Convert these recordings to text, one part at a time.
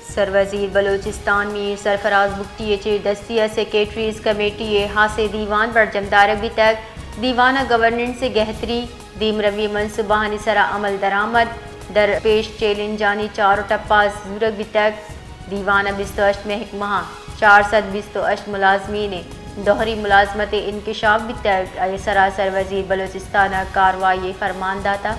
سروزیر بلوچستان میر سرفراز بگٹی چیر دستیہ secretaries committee حاصل دیوان برجمدارک بھی تک دیوانہ گورننس سے گہتری دیم روی منصوبہ سرا عمل درآمد درپیش چیلنج جانی چارو ٹپا زورک بھی تک دیوانہ 28 محکمہ 428 ملازمین دوہری ملازمت انکشاف بھی تک سراسر وزیر بلوچستان کاروائی فرمان داتا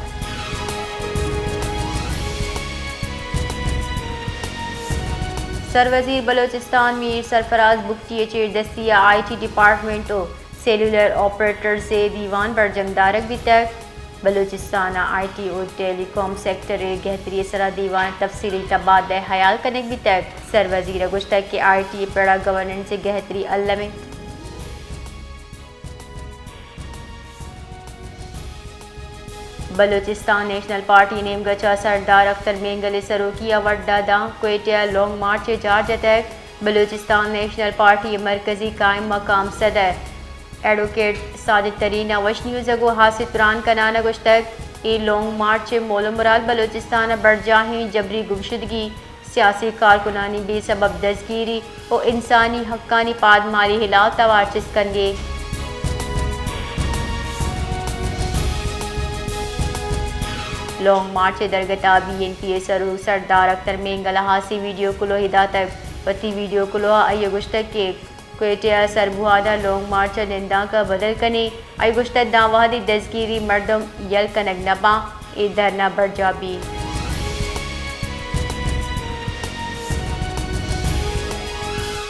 سروزیر بلوچستان میر سرفراز بگٹی چیر دستیہ آئی ٹی ڈپارٹمنٹ و سیلولر آپریٹر سے دیوان برجمدارک بھی تک بلوچستان آئی ٹی اور ٹیلی کام سیکٹر گہتری سرا دیوان تفصیلی تبادلہ خیال کنک بھی تک سروزیر گشتک کے آئی ٹی پڑا گورننس سے گہتری علم بلوچستان نیشنل پارٹی نیم گچا سردار اختر مینگل سروکیہ وڈا داں کوئٹہ لانگ مارچ جارج تک بلوچستان نیشنل پارٹی مرکزی قائم مقام صدر ایڈوکیٹ ساجد ترین وشنیو زگو حاصل پران کنانا گشتک ای لانگ مارچ مول مراد بلوچستان برجاہیں جبری گمشدگی سیاسی کارکنانی بے سبب دستگیری اور انسانی حقانی پادمالی ہلاک توار چسکنگے لانگ مارچ درگتا بی این پی سرو سردار اختر مینگل ہاسی ویڈیو کلو ہدایت پتی ویڈیو کلو آئی گشتک کے کوئٹہ سربوہادہ لانگ مارچ نندہ کا بدل کنے آئی گشتک داوہدی دزگیری مردم یل کنگ نبا ای دھرنا برجا بھی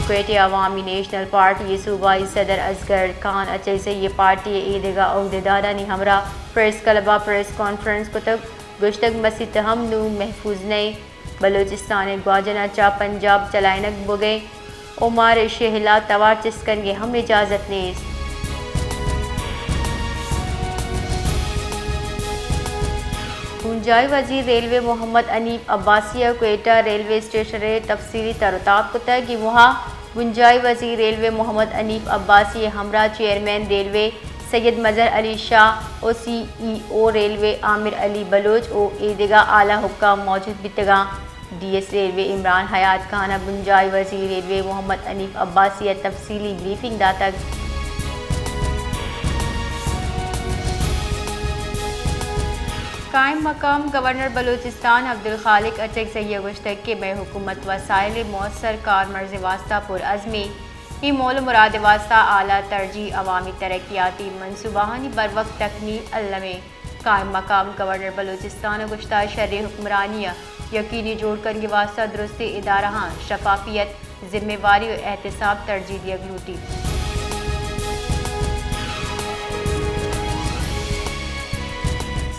کوئٹہ عوامی نیشنل پارٹی صوبائی صدر اصغر خان اچھے سے یہ پارٹی عیدگاہ عہدیدارہ نے ہمراہ پریس کلبہ پریس کانفرنس کو تک گشتک مسیح ہم نو محفوظ نئے بلوچستان گواجنا چا پنجاب چلائنک بگے عمار شہلا توار چسکن گے ہم اجازت نیز گنجائی وزیر ریلوے محمد انیف عباسیہ کوئٹہ ریلوے اسٹیشن تفصیلی ترتاب کو تک وہاں گنجائی وزیر ریلوے محمد انیف عباسی ہمراہ چیئرمین ریلوے سید مظہر علی شاہ او سی ای او ریلوے عامر علی بلوچ او عیدگاہ اعلیٰ حکام موجود بتگاں ڈی ایس ریلوے عمران حیات خانہ گنجائی وزیر ریلوے محمد انیف عباسیہ تفصیلی بریفنگ داتک قائم مقام گورنر بلوچستان عبدالخالق اچک سے یہ گشتک کے میں حکومت وسائل مؤثر کارمرز واسطہ پر عزمی یہ مول مراد واسطہ اعلیٰ ترجیح عوامی ترقیاتی منصوبانی بروقت تکمیل علمے قائم مقام گورنر بلوچستان گشتہ شرع حکمرانیہ یقینی جوڑ کر یہ واسطہ درست ادارہ شفافیت ذمہ واری اور احتساب ترجیح دیا گلوٹی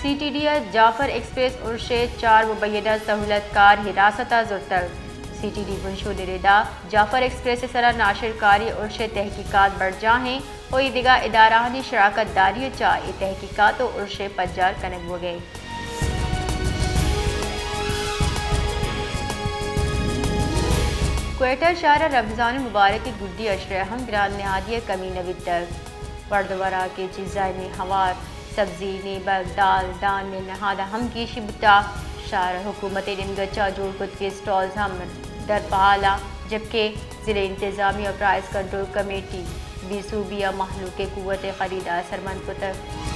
سی ٹی ڈی جعفر ایکسپریس ارشے 4 مبینہ سہولت کار حراست زرتر سی ٹی ڈی بنشود ردا جعفر ایکسپریس سرا ناشر کاری ارشے تحقیقات بڑھ جاہیں اور دیگا ادارانی شراکت داری چاہ تحقیقات و ارشے پجار کنک ہو گئے کوئٹہ شہر رمضان المبارک کی گڈی اشرے ہم گران نہادی کمی نوید تک وردورہ کے چیزائیں میں ہوار سبزی نیبک دال دان میں نہادہ ہم گیشی بتا شہر حکومت نمگچا جوڑ کت کے سٹالز ہم در پہالا جبکہ ضلع انتظامی اور price control committee be Sobia محلوق قوت خریدہ سرمند کو تک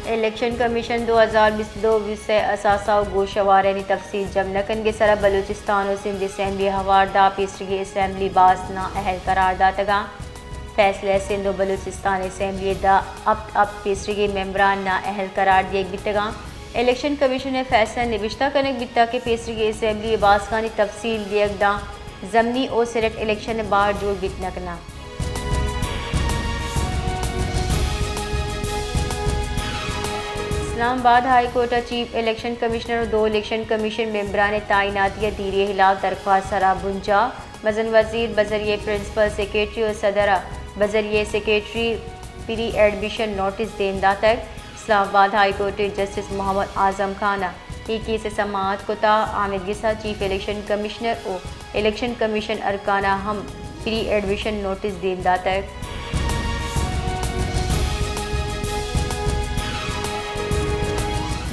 الیکشن کمیشن 2022 سے اساسہ و گوشوارے نے تفصیل جم نکن کے سرا بلوچستان و سندھ اسمبلی ہواردا پیسرگی اسمبلی باس نا اہل قرار داتگاں فیصلہ سندھ و بلوچستان اسمبلی دا اب پیسرگی ممبران نا اہل قرار دیگ بیتگاں الیکشن کمیشن نے فیصلہ نوشتہ کنک بیتا کہ پیسرگی اسمبلی باس کا تفصیل دیگ دا ضمنی او سیلیکٹ الیکشن باہر جوڑ بیت نکنا اسلام آباد high court chief election commissioner اور 2 الیکشن کمیشن ممبران تعیناتیہ دیری خلاف درخواست سرا بنجا مزن وزیر بذریعہ پرنسپل سیکریٹری اور صدرہ بذریعہ سیکریٹری پری ایڈمیشن نوٹس دیندہ تک اسلام آباد high court justice Muhammad Azam خانہ کی سے سماعت کوتا عامد گسا چیف الیکشن کمشنر اور الیکشن کمیشن ارکانہ ہم پری ایڈمیشن نوٹس دیندہ تک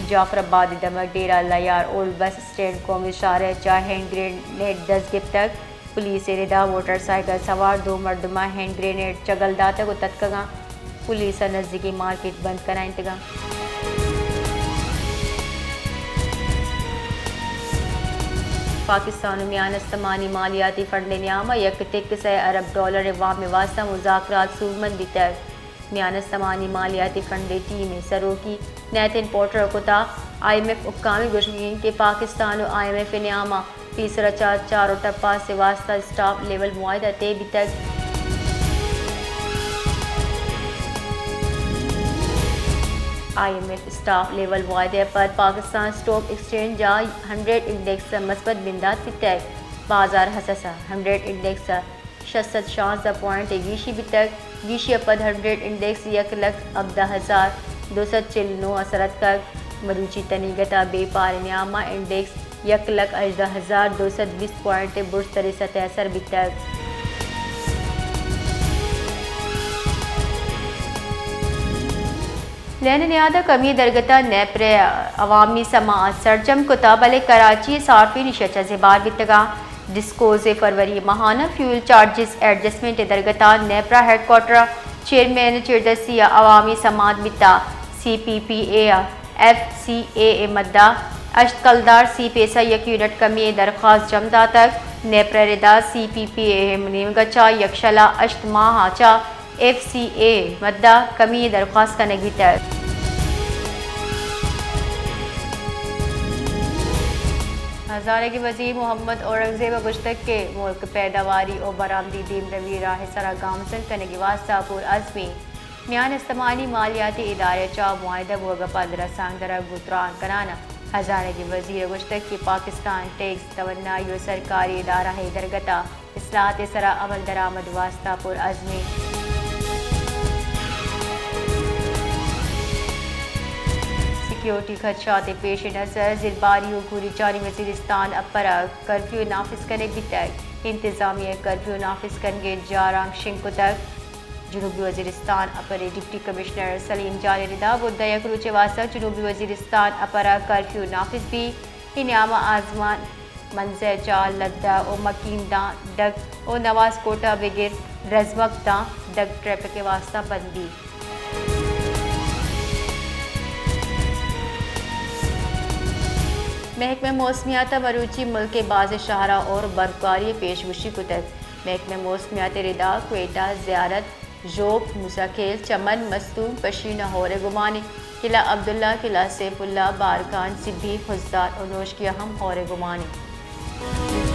جعفر آباد دمک ڈیرہ لیار اولڈ بس اسٹینڈ قومی شارع چا ہینڈ گرینیڈ دستگیر تک پولیس ردا موٹر سائیکل سوار 2 مردمہ ہینڈ گرینیڈ چگل داتا کو تتکگاں پولیس نزدیکی مارکیٹ بند کرائیں تگاں پاکستان و میان استمانی مالیاتی فنڈ نیامہ یک $1 ارب عوام واسطہ مذاکرات سودمندی تک میان استمانی مالیاتی فنڈ ٹیم سروکی نیتن پورٹر کتا IMF حکامی گوشگین کہ پاکستان و IMF نیامہ تیسرا چاروں ٹپا سے واسطہ اسٹاف لیول معاہدہ تے بھی تک IMF اسٹاف لیول معاہدے پر پاکستان اسٹاک ایکسچینج جا 100 انڈیکس مثبت بندات تک بازار حساسہ 100 انڈیکس 616 پوائنٹ گیشی بھی تک گیشی پد 100 انڈیکس 1,10,249 اثرت تک مروچی تنیگتا بے پار نیامہ انڈیکس 1,18,220 پوائنٹ برستری سطح اثر بھی تک لین نیادہ کمی درگتا نیپر عوامی سماعت سرجم کتاب علی کراچی صارفی نشچہ زبار بتگا ڈسکوز فروری ماہانہ فیول چارجز ایڈجسٹمنٹ درگتا نیپرا ہیڈ کوارٹر چیئرمین چردسی عوامی سماعت بتا CPPA FCA مدہ اشت کلدار سی پیسہ یک یونٹ کمی درخواست جمدہ تک نیپر ردا CPPA منیم گچا یکشلا اشت ماہ چا FCA مدہ کمی درخواست کا نگی تک ہزارے کے وزیر محمد اورنگزیب گشتک کے ملک پیداواری اور برآمدی دیم روی راہ سرا گامزن کرنے کی واسطہ پر عزمی میان استمانی مالیاتی ادارے چا معاہدہ بوگا 15 سانگ درہ گتران کرانا ہزارے کے وزیر گشتک کی پاکستان ٹیکس توانائی و سرکاری ادارہ درگتا اصلاحات سرا عمل درآمد واسطہ پر عزمی سیکیورٹی خدشات پیش نظر زرباری و گوری جانی وزیرستان اپر کرفیو نافذ کرنے بھی تک انتظامیہ کرفیو نافذ کرنے جارانگ شنکو تک جنوبی وزیرستان اپر ڈپٹی کمشنر سلیم جانی ردا بدہ یک روچے واسطہ جنوبی وزیرستان اپر کرفیو نافذ بھی انعامہ آزمان منظر چال لدہ و مکین دان ڈگ و نواز کوٹا بگر رزمک دان ڈگ ٹریپ کے واسطہ بندی محکمہ موسمیات مروچی ملک کے بعض شہرہ اور برفباری پیشگوئی کو تک محکمہ موسمیات ردا کوئٹہ زیارت جوب موسیٰ کھیل چمن مستون پشینہ ہور گمانی قلعہ عبداللہ قلعہ سیف اللہ بارکان سبھی خزدار اور نوش کی اہم ہور گمانی